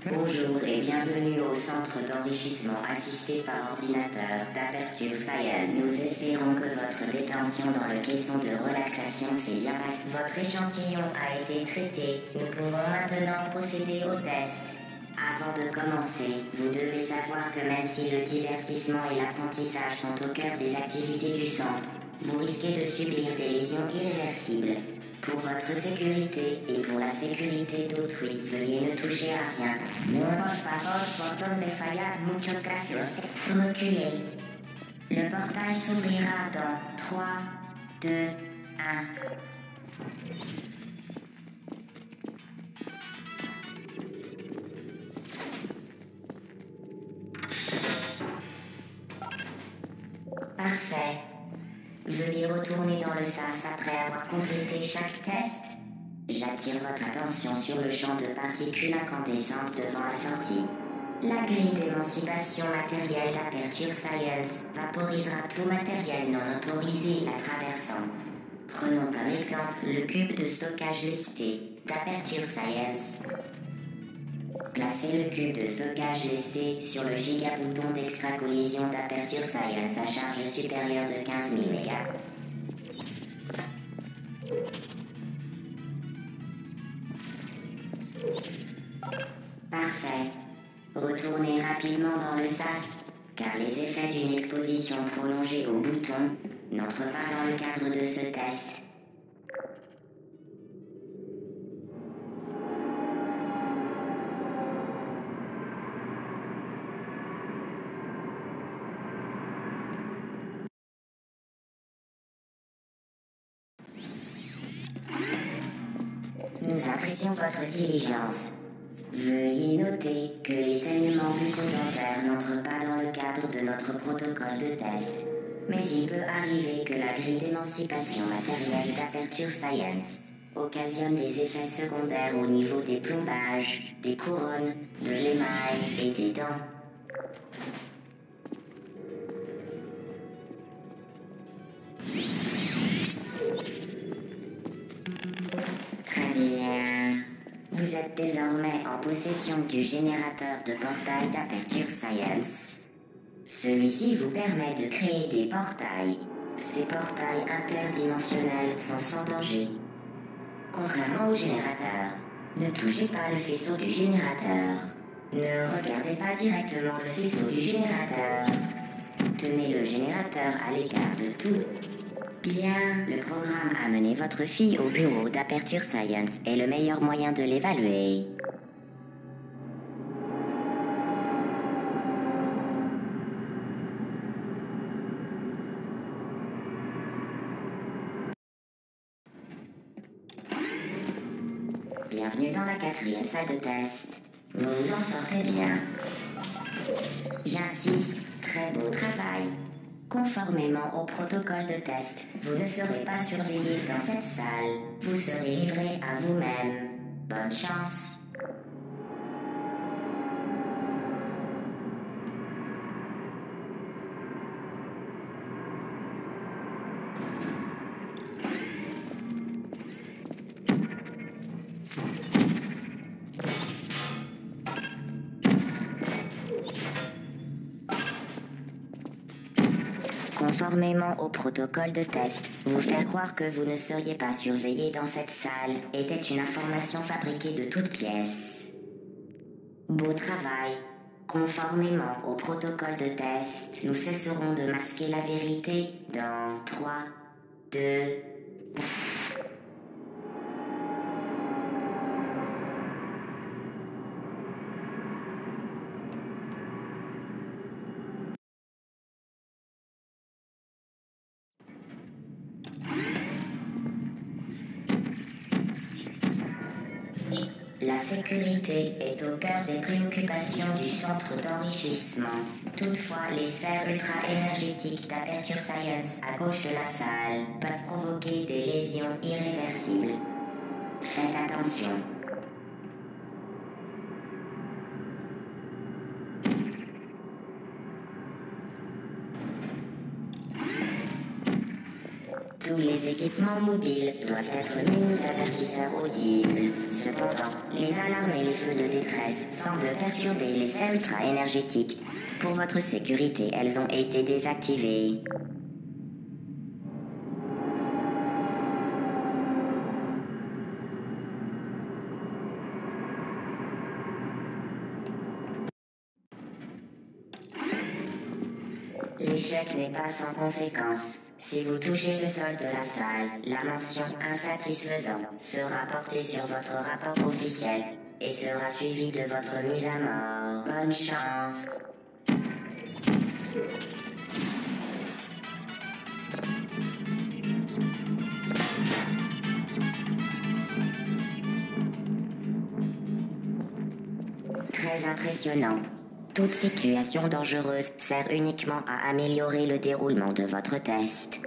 Bonjour et bienvenue au centre d'enrichissement assisté par ordinateur d'Aperture Science. Nous espérons que votre détention dans le caisson de relaxation s'est bien passée. Votre échantillon a été traité. Nous pouvons maintenant procéder au test. Avant de commencer, vous devez savoir que même si le divertissement et l'apprentissage sont au cœur des activités du centre, vous risquez de subir des lésions irréversibles. Pour votre sécurité et pour la sécurité d'autrui, veuillez ne toucher à rien. Por favor, botón de fallar, muchas gracias. Reculez. Le portail s'ouvrira dans 3, 2, 1. Parfait. Veuillez retourner dans le sas après avoir complété chaque test. J'attire votre attention sur le champ de particules incandescentes devant la sortie. La grille d'émancipation matérielle d'Aperture Science vaporisera tout matériel non autorisé la traversant. Prenons comme exemple le cube de stockage lesté d'Aperture Science. Placez le cube de stockage lesté sur le gigabouton d'extra-collision d'Aperture Science à charge supérieure de 15 000 mégas. Parfait. Retournez rapidement dans le sas, car les effets d'une exposition prolongée au bouton n'entrent pas dans le cadre de ce test. Nous apprécions votre diligence. Veuillez noter que les saignements bucco-dentaires n'entrent pas dans le cadre de notre protocole de test. Mais il peut arriver que la grille d'émancipation matérielle d'Aperture Science occasionne des effets secondaires au niveau des plombages, des couronnes, de l'émail et des dents. Très bien. Vous êtes désormais en possession du générateur de portail d'Aperture Science. Celui-ci vous permet de créer des portails. Ces portails interdimensionnels sont sans danger. Contrairement au générateur, ne touchez pas le faisceau du générateur. Ne regardez pas directement le faisceau du générateur. Tenez le générateur à l'écart de tout. Bien, le programme Amenez votre fille au bureau d'Aperture Science est le meilleur moyen de l'évaluer. Bienvenue dans la 4e salle de test. Vous vous en sortez bien. J'insiste, très beau travail. Conformément au protocole de test, vous ne serez pas surveillé dans cette salle. Vous serez livré à vous-même. Bonne chance. Conformément au protocole de test, vous faire croire que vous ne seriez pas surveillé dans cette salle était une information fabriquée de toutes pièces. Beau travail. Conformément au protocole de test, nous cesserons de masquer la vérité dans 3, 2... La sécurité est au cœur des préoccupations du centre d'enrichissement. Toutefois, les sphères ultra-énergétiques d'Aperture Science à gauche de la salle peuvent provoquer des lésions irréversibles. Faites attention. Tous les équipements mobiles doivent être munis d'avertisseurs audibles. Cependant, les alarmes et les feux de détresse semblent perturber les sphères ultra-énergétiques. Pour votre sécurité, elles ont été désactivées. L'échec n'est pas sans conséquence. Si vous touchez le sol de la salle, la mention insatisfaisant sera portée sur votre rapport officiel et sera suivie de votre mise à mort. Bonne chance. Très impressionnant. Toute situation dangereuse sert uniquement à améliorer le déroulement de votre test.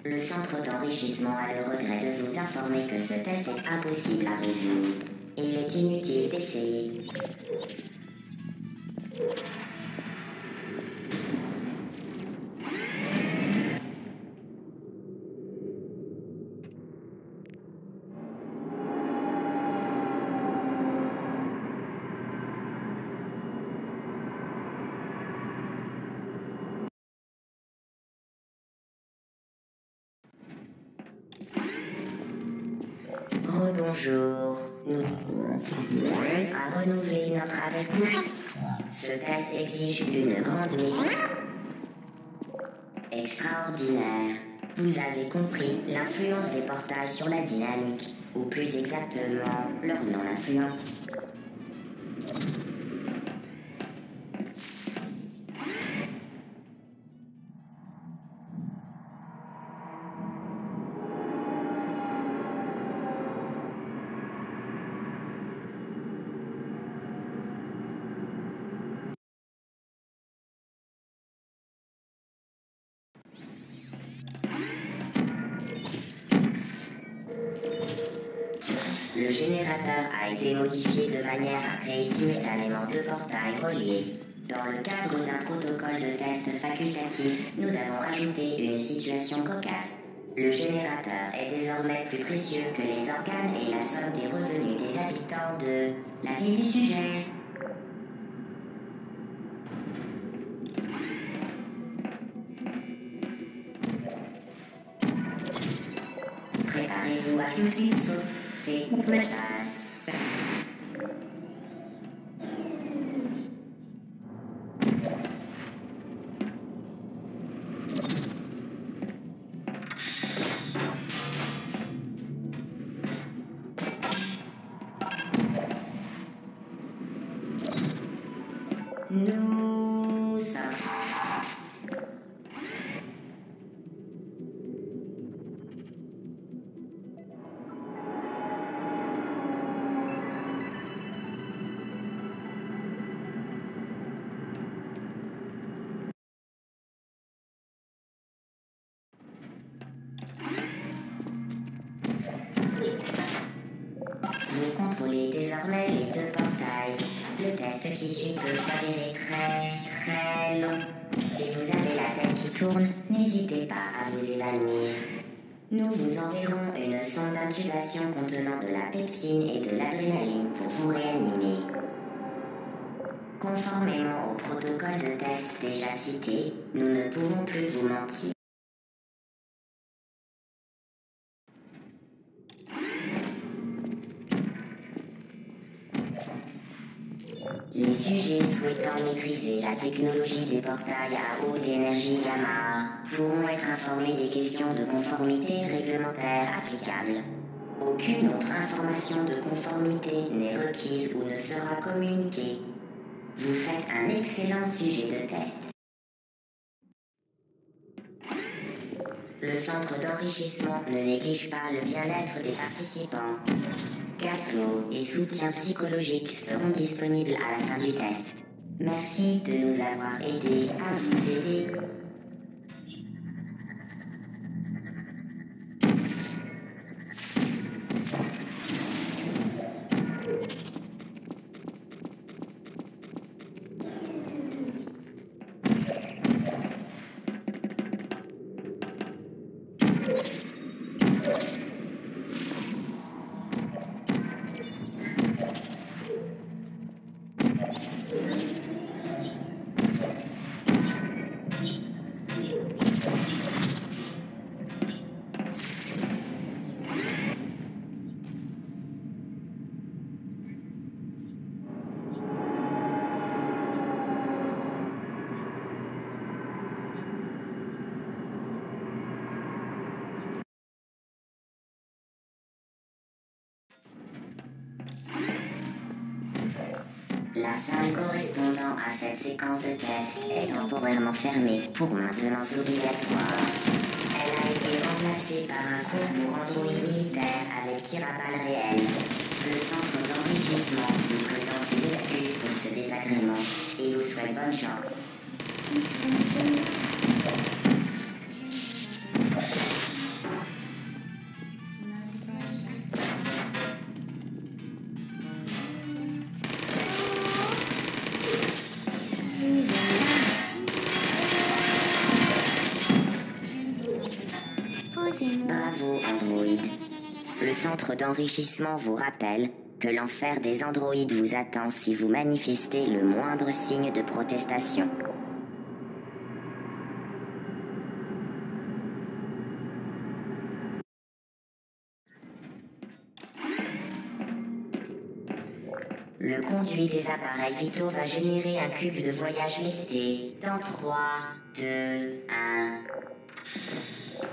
Le centre d'enrichissement a le regret de vous informer que ce test est impossible à résoudre. Et il est inutile d'essayer. Rebonjour, nous à renouveler notre avertissement. Ce test exige une grande maîtrise. Extraordinaire. Vous avez compris l'influence des portails sur la dynamique, ou plus exactement, leur non-influence. Le générateur a été modifié de manière à créer simultanément deux portails reliés. Dans le cadre d'un protocole de test facultatif, nous avons ajouté une situation cocasse. Le générateur est désormais plus précieux que les organes et la somme des revenus des habitants de la ville du sujet. Préparez-vous à tout de suite sauter la face. Nous sommes... Vous contrôlez désormais les deux portails. Le test qui suit peut s'avérer très long. Si vous avez la tête qui tourne, n'hésitez pas à vous évanouir. Nous vous enverrons une sonde d'intubation contenant de la pepsine et de l'adrénaline pour vous réanimer. Conformément au protocole de test déjà cité, nous ne pouvons plus vous mentir. Les sujets souhaitant maîtriser la technologie des portails à haute énergie gamma pourront être informés des questions de conformité réglementaire applicables. Aucune autre information de conformité n'est requise ou ne sera communiquée. Vous faites un excellent sujet de test. Le centre d'enrichissement ne néglige pas le bien-être des participants. Gâteaux et soutien psychologique seront disponibles à la fin du test. Merci de nous avoir aidés à vous aider. La salle correspondant à cette séquence de test est temporairement fermée pour maintenance obligatoire. Elle a été remplacée par un cours pour Android militaire avec tir à balles réel. Le centre d'enrichissement vous présente ses excuses pour ce désagrément et vous souhaite bonne chance. Bravo, Android. Le centre d'enrichissement vous rappelle que l'enfer des androïdes vous attend si vous manifestez le moindre signe de protestation. Le conduit des appareils vitaux va générer un cube de voyage listé dans 3, 2, 1...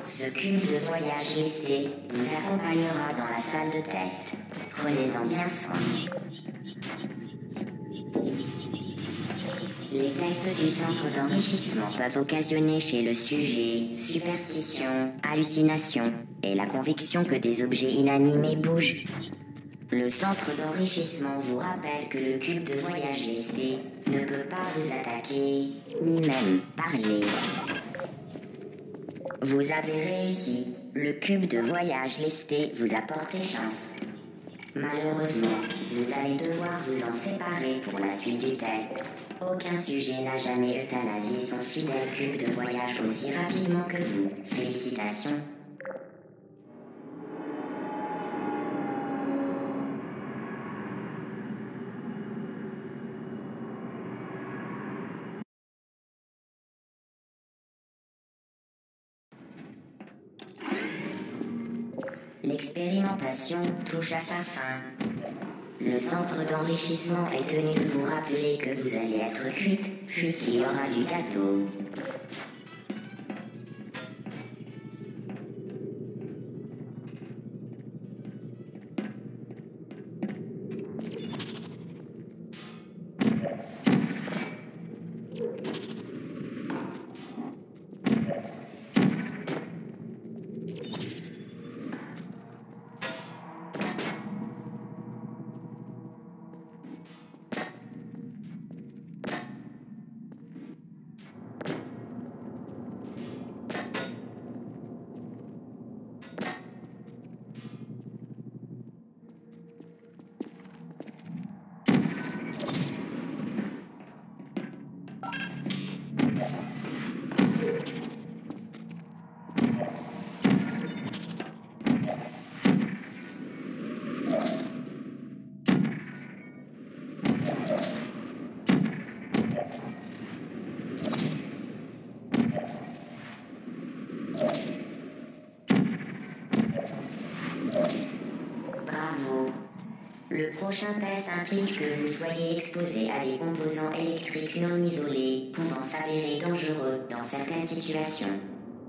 Ce cube de voyage listé vous accompagnera dans la salle de test. Prenez-en bien soin. Les tests du centre d'enrichissement peuvent occasionner chez le sujet superstition, hallucination et la conviction que des objets inanimés bougent. Le centre d'enrichissement vous rappelle que le cube de voyage listé ne peut pas vous attaquer, ni même parler. Vous avez réussi. Le cube de voyage lesté vous a porté chance. Malheureusement, vous allez devoir vous en séparer pour la suite du test. Aucun sujet n'a jamais euthanasié son fidèle cube de voyage aussi rapidement que vous. Félicitations. L'expérimentation touche à sa fin. Le centre d'enrichissement est tenu de vous rappeler que vous allez être cuite, puis qu'il y aura du gâteau. Bravo. Le prochain test implique que vous soyez exposé à des composants électriques non isolés pouvant s'avérer dangereux dans certaines situations.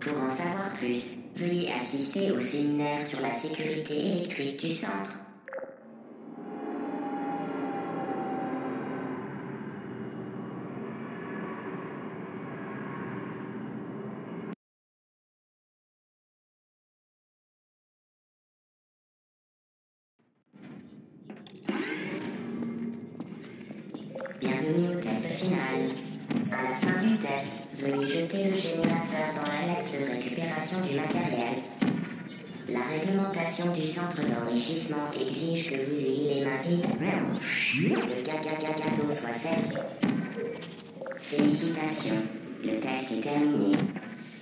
Pour en savoir plus, veuillez assister au séminaire sur la sécurité électrique du centre. Bienvenue au test final. À la fin du test, veuillez jeter le générateur dans l'annexe de récupération du matériel. La réglementation du centre d'enrichissement exige que vous ayez les mains vides. Le gâteau soit servi. Félicitations, le test est terminé.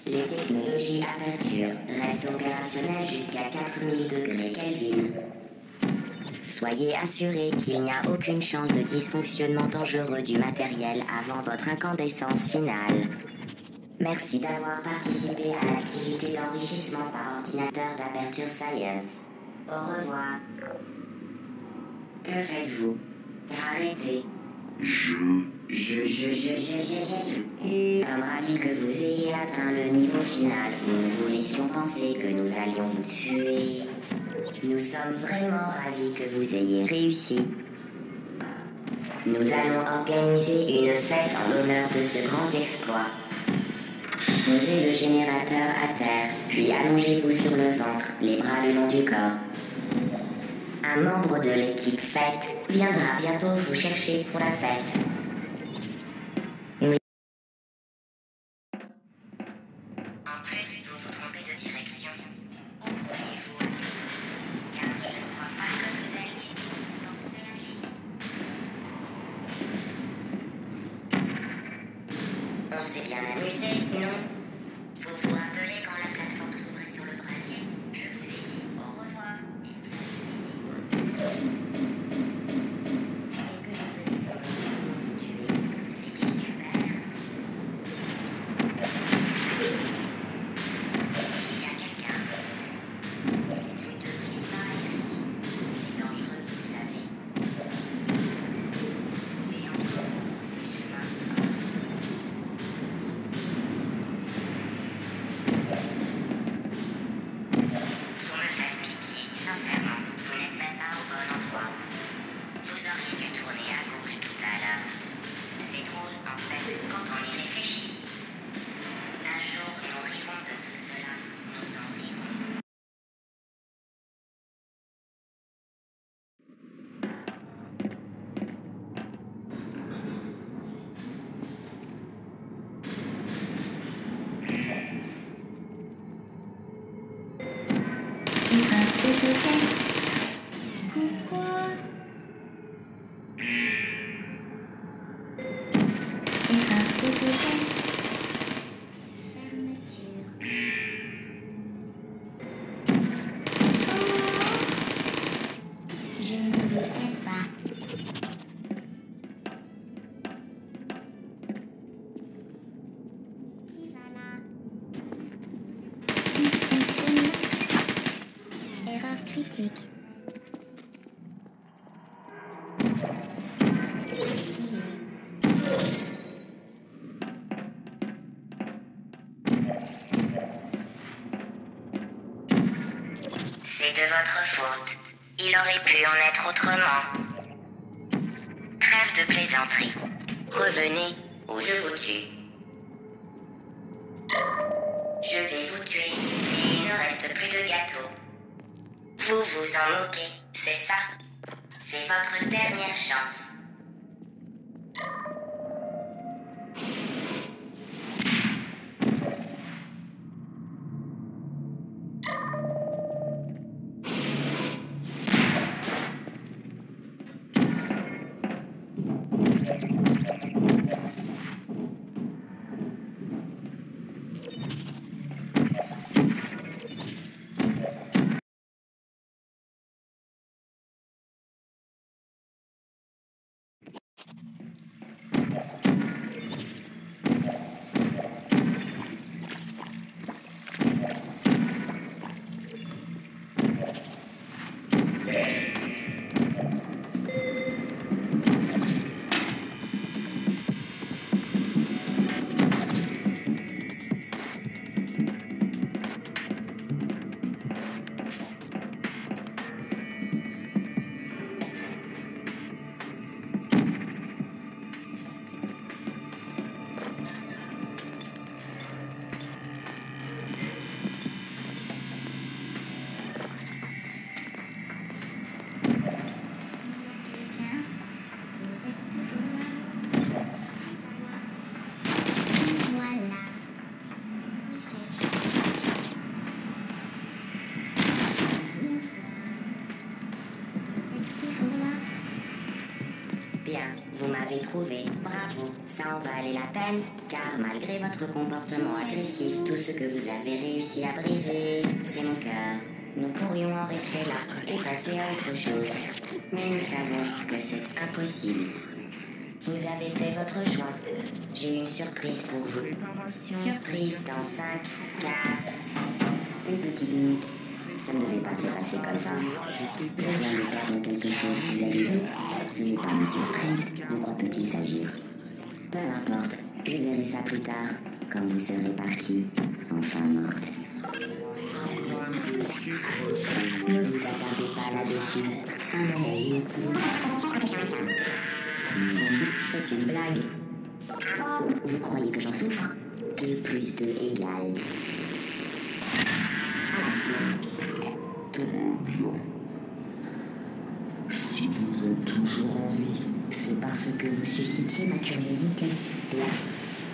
Les technologies Aperture restent opérationnelles jusqu'à 4000 degrés Kelvin. Soyez assurés qu'il n'y a aucune chance de dysfonctionnement dangereux du matériel avant votre incandescence finale. Merci d'avoir participé à l'activité d'enrichissement par ordinateur d'Aperture Science. Au revoir. Que faites-vous? Arrêtez. Comme ravi que vous ayez atteint le niveau final où nous vous laissions penser que nous allions vous tuer. Nous sommes vraiment ravis que vous ayez réussi. Nous allons organiser une fête en l'honneur de ce grand exploit. Posez le générateur à terre, puis allongez-vous sur le ventre, les bras le long du corps. Un membre de l'équipe fête viendra bientôt vous chercher pour la fête. Oui. En plus, vous vous trompez de direction. Où croyez-vous aller? Car je ne crois pas que vous alliez où vous pensez aller. On s'est bien amusé, non? Vous vous rappelez quand la plateforme s'ouvrait sur le brasier? Je vous ai dit au revoir et vous avez dit et que je faisais semblant de vous tuer. C'était super. Il y a quelqu'un. Vous ne devriez pas être ici. C'est dangereux, vous savez. Vous pouvez encore repousser chemin. Vous me faites pitié, sincèrement, vous n'êtes même pas au bon endroit. Vous auriez dû tourner à gauche tout à l'heure. C'est drôle, en fait, quand on y réfléchit. Un jour, nous rirons de tout cela, nous en rirons. Erreur d'autotest. Pourquoi? Erreur d'autotest. Fermeture. Oh! Je ne vous aime pas. Qui va là? Dysfonctionnement. Erreur critique. Activé. C'est de votre faute. Il aurait pu en être autrement. Trêve de plaisanterie. Revenez ou je vous tue. Je vais vous tuer et il ne reste plus de gâteau. Vous vous en moquez, c'est ça? C'est votre dernière chance. Bien, vous m'avez trouvé. Bravo, ça en valait la peine, car malgré votre comportement agressif, tout ce que vous avez réussi à briser, c'est mon cœur. Nous pourrions en rester là et passer à autre chose. Mais nous savons que c'est impossible. Vous avez fait votre choix. J'ai une surprise pour vous. Surprise dans 5, 4, une petite minute. Ça ne devait pas se passer comme ça. Je viens de perdre quelque chose, vous avez vu. Ce n'est pas ma surprise. De quoi peut-il s'agir? Peu importe, je verrai ça plus tard, quand vous serez parti, enfin morte. Ne vous attardez pas là-dessus. Un œil. C'est une blague. Oh, vous croyez que j'en souffre? 2 plus 2 égale... Si vous êtes toujours en vie, c'est parce que vous suscitiez ma curiosité. Bien.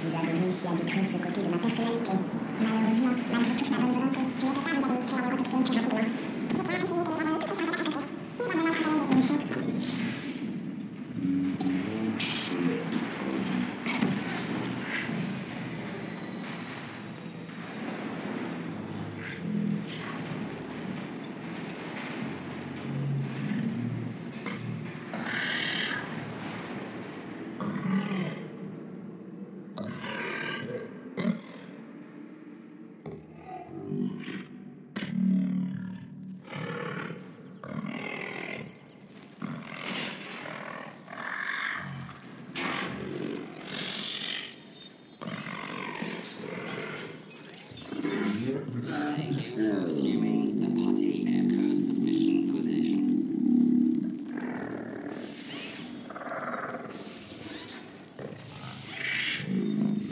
Vous avez réussi à détruire ce côté de ma personnalité. Malheureusement, malgré toute ma bonne volonté, je ne peux pas vous administrer la rencontre très rapidement.